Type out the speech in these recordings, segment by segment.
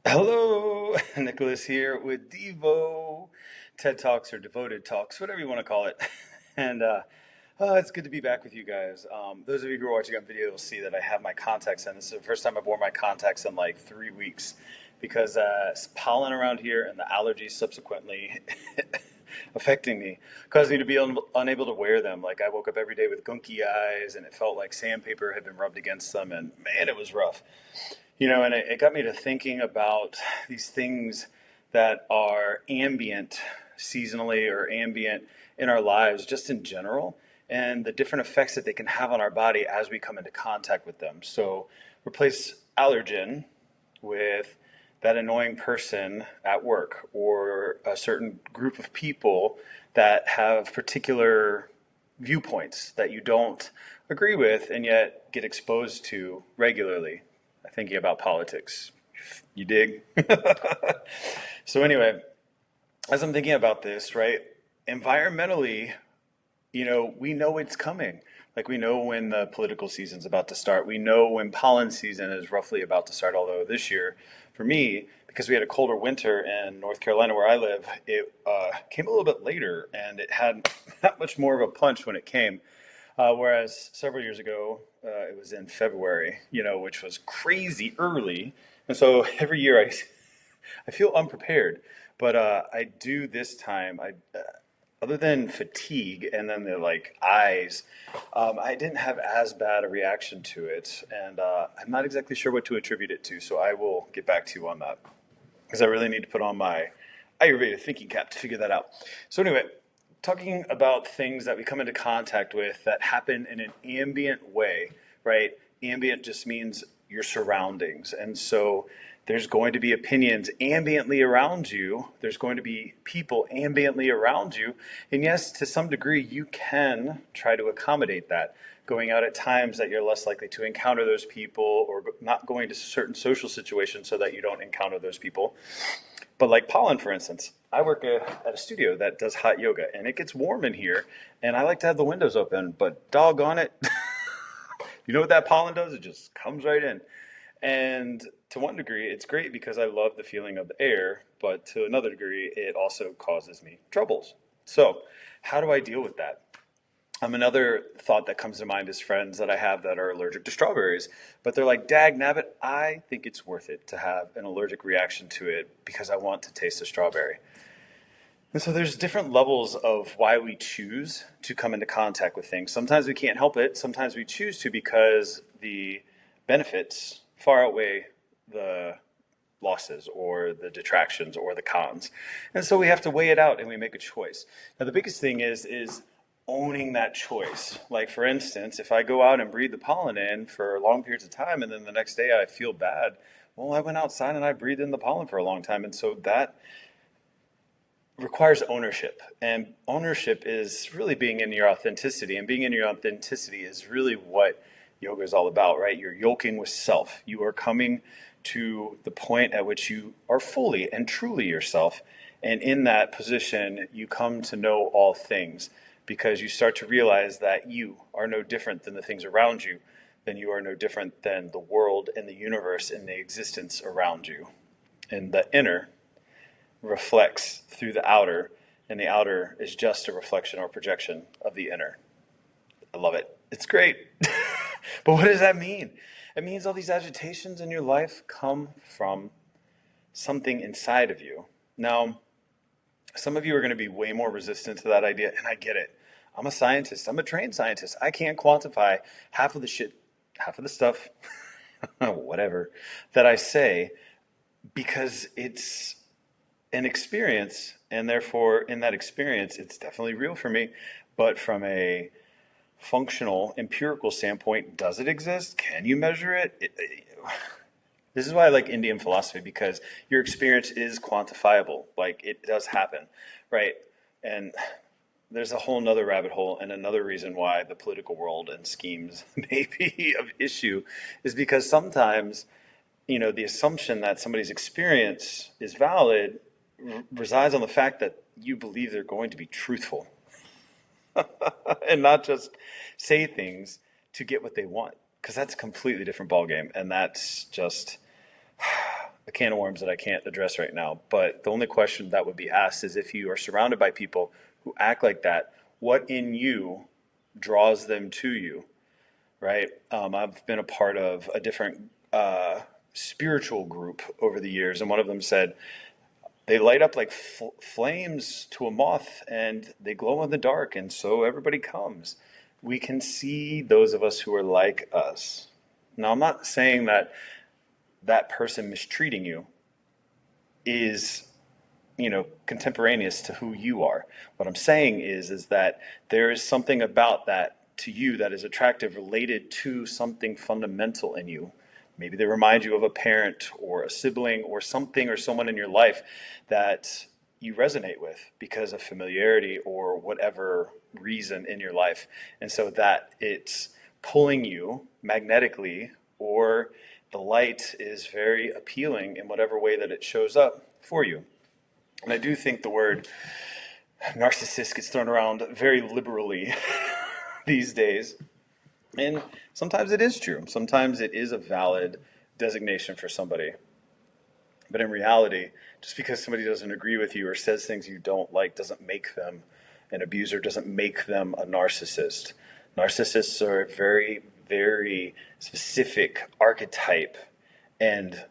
Hello, Nicholas here with DIVO-Ted Talks or Devoted Talks, whatever you want to call it. And it's good to be back with you guys. Those of you who are watching on video will see that I have my contacts in. This is the first time I've worn my contacts in like 3 weeks because it's pollen around here and the allergies subsequently affecting me caused me to be unable to wear them. Like I woke up every day with gunky eyes and it felt like sandpaper had been rubbed against them, and man, it was rough. And it got me to thinking about these things that are ambient seasonally or ambient in our lives, just in general, and the different effects that they can have on our body as we come into contact with them. So replace allergen with that annoying person at work or a certain group of people that have particular viewpoints that you don't agree with and yet get exposed to regularly. Thinking about politics. You dig? So anyway, as I'm thinking about this, right, environmentally, we know it's coming. Like we know when the political season's about to start. We know when pollen season is roughly about to start, although this year, for me, because we had a colder winter in North Carolina where I live, it came a little bit later and it had not much more of a punch when it came. Whereas several years ago, it was in February, which was crazy early. And so every year I feel unprepared. But I do this time, other than fatigue and then the like eyes, I didn't have as bad a reaction to it. And I'm not exactly sure what to attribute it to. So I will get back to you on that because I really need to put on my Ayurveda thinking cap to figure that out. So anyway, talking about things that we come into contact with that happen in an ambient way, right? Ambient just means your surroundings. And so there's going to be opinions ambiently around you. There's going to be people ambiently around you. And yes, to some degree, you can try to accommodate that, going out at times that you're less likely to encounter those people or not going to certain social situations so that you don't encounter those people. But like pollen, for instance, I work at a studio that does hot yoga, and it gets warm in here, and I like to have the windows open, but doggone it, you know what that pollen does? It just comes right in. And to one degree, it's great because I love the feeling of the air, but to another degree, it also causes me troubles. So, how do I deal with that? Another thought that comes to mind is friends that I have that are allergic to strawberries, but they're like, dag nabbit, I think it's worth it to have an allergic reaction to it because I want to taste the strawberry. And so there's different levels of why we choose to come into contact with things. Sometimes we can't help it. Sometimes we choose to because the benefits far outweigh the losses or the detractions or the cons. And so we have to weigh it out and we make a choice. Now the biggest thing is owning that choice. Like for instance, if I go out and breathe the pollen in for long periods of time and then the next day I feel bad, well, I went outside and I breathed in the pollen for a long time. And so that requires ownership. And ownership is really being in your authenticity. And being in your authenticity is really what yoga is all about, right? You're yoking with self. You are coming to the point at which you are fully and truly yourself. And in that position, you come to know all things because you start to realize that you are no different than the things around you, then you are no different than the world and the universe and the existence around you. And the inner reflects through the outer, and the outer is just a reflection or projection of the inner. I love it. It's great. But what does that mean? It means all these agitations in your life come from something inside of you. Now, some of you are going to be way more resistant to that idea, and I get it. I'm a scientist. I'm a trained scientist. I can't quantify half of the shit, half of the stuff, whatever, that I say because it's an experience, and therefore in that experience, it's definitely real for me. But from a functional, empirical standpoint, does it exist? Can you measure it? This is why I like Indian philosophy, because your experience is quantifiable. Like it does happen, right? And there's a whole nother rabbit hole, and another reason why the political world and schemes may be of issue is because sometimes, the assumption that somebody's experience is valid resides on the fact that you believe they're going to be truthful and not just say things to get what they want, because that's a completely different ballgame, and that's just a can of worms that I can't address right now. But the only question that would be asked is, if you are surrounded by people who act like that, what in you draws them to you, right? I've been a part of a different spiritual group over the years, and one of them said they light up like flames to a moth, and they glow in the dark, and so everybody comes. We can see those of us who are like us. Now, I'm not saying that that person mistreating you is, contemporaneous to who you are. What I'm saying is that there is something about that to you that is attractive, related to something fundamental in you. Maybe they remind you of a parent or a sibling or something or someone in your life that you resonate with because of familiarity or whatever reason in your life. And so that it's pulling you magnetically, or the light is very appealing in whatever way that it shows up for you. And I do think the word narcissist gets thrown around very liberally these days. And sometimes it is true. Sometimes it is a valid designation for somebody. But in reality, just because somebody doesn't agree with you or says things you don't like doesn't make them an abuser, doesn't make them a narcissist. Narcissists are a very, very specific archetype, and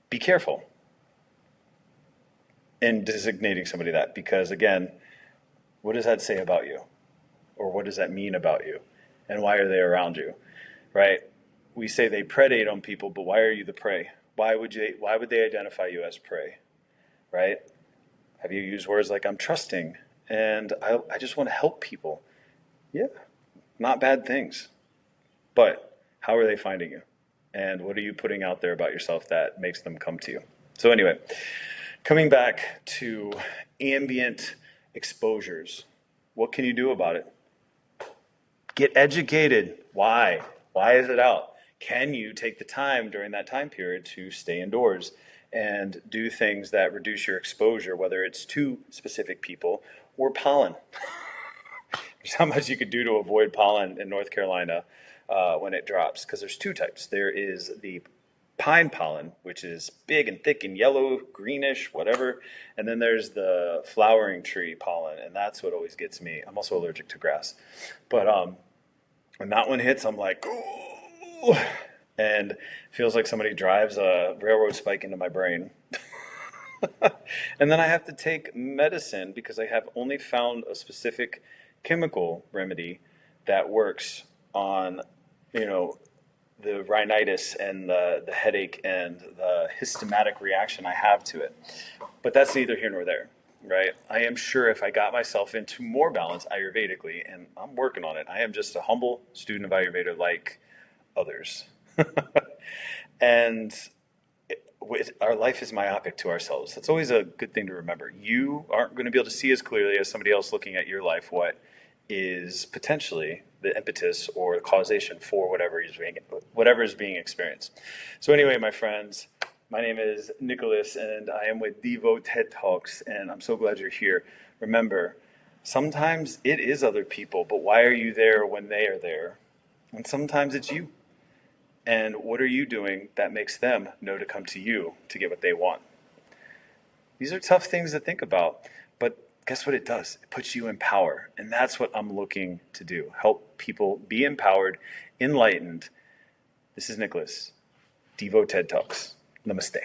be careful in designating somebody that, because again, what does that say about you? Or what does that mean about you? And why are they around you, right? We say they predate on people, but why are you the prey? Why would they identify you as prey, right? Have you used words like, I'm trusting and I just want to help people? Yeah, not bad things. But how are they finding you? And what are you putting out there about yourself that makes them come to you? So anyway, coming back to ambient exposures, what can you do about it? Get educated. Why? Why is it out? Can you take the time during that time period to stay indoors and do things that reduce your exposure, whether it's to specific people or pollen? There's how much you could do to avoid pollen in North Carolina when it drops, because there's two types. There is the pine pollen, which is big and thick and yellow, greenish, whatever. And then there's the flowering tree pollen, and that's what always gets me. I'm also allergic to grass. But when that one hits, I'm like, ooh, and it feels like somebody drives a railroad spike into my brain. And then I have to take medicine because I have only found a specific chemical remedy that works on, the rhinitis and the headache and the histematic reaction I have to it. But that's neither here nor there, right? I am sure if I got myself into more balance Ayurvedically, and I'm working on it, I am just a humble student of Ayurveda like others. And our life is myopic to ourselves. That's always a good thing to remember. You aren't going to be able to see as clearly as somebody else looking at your life what is potentially the impetus or the causation for whatever is being experienced. So anyway, my friends, my name is Nicholas, and I am with DIVO-Ted Talks, and I'm so glad you're here. Remember, sometimes it is other people, but why are you there when they are there? And sometimes it's you. And what are you doing that makes them know to come to you to get what they want? These are tough things to think about, but guess what it does? It puts you in power. And that's what I'm looking to do. Help people be empowered, enlightened. This is Nicholas, DIVO-Ted Talks. Namaste.